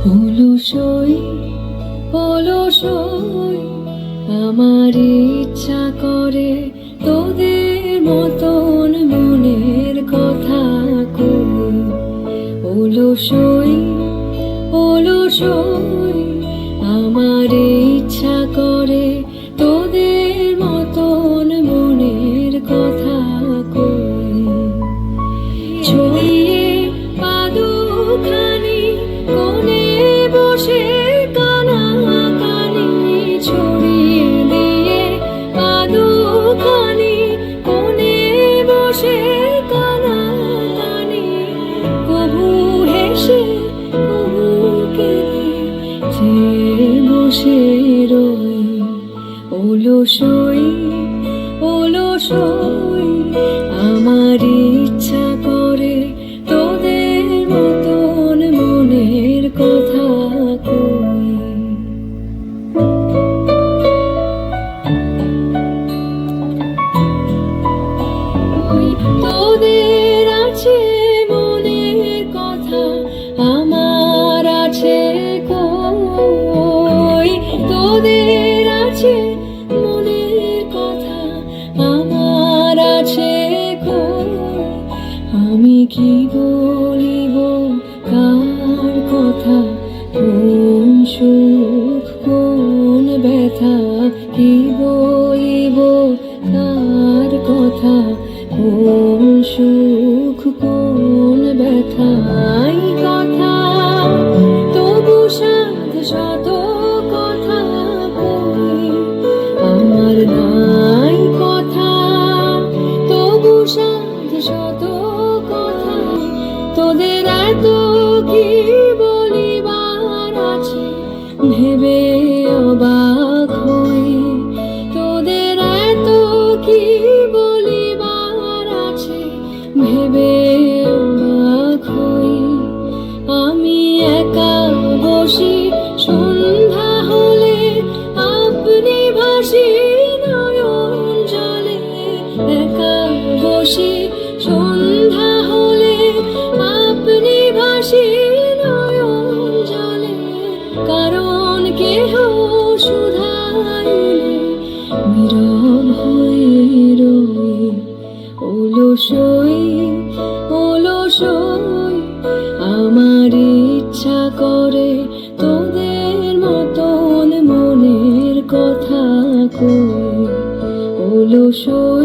অলসই অলসই আমার ইচ্ছা করে তোদের মতন মনের কথা কই। অলসই অলসই আমার ইচ্ছা করে তোদের মতন মনের কথা কই। ছড়িয়ে পাদুখানি কোণে বসে কানাকানি, ছড়িয়ে দিয়ে পাদুখানি কোণে বসে কানাকানি, কবু হেসে কবু কেঁদে যে বসে রই। অলসই অলসই আমার ইচ্ছা করে তোদের মতন মনের কথা কই। তোদের আছে মনের কথা, আমার আছে কই। তোদের আছে মনের কথা, আমার আছে কই। আমি কি বলিব কার কথা, কোন সুখ কোন ব্যথা, কি বলিব কার কথা, কোন সুখ কোন ব্যথা। এই কথা তবু সাধ শত কথা কই, আমার নাই কথা তবু সাধ শত কথা। তোদের এত কি বলিবার আছে ভেবে অবাক হই। তোদের এত কি বলিবার আছে ভেবে অবাক হই। আমি একা বসি সন্ধ্যা হলে, আপনি ভাসি নয়ন জলে। একা বসি সন্ধ্যা হলে, আপনি ভাসি নয়ন জলে। কারণ কেহ শুধাইলে নীরব হয়ে রই। অলসই অলসই আমার ইচ্ছা করে তোদের মতন মনের কথা কই। অলসই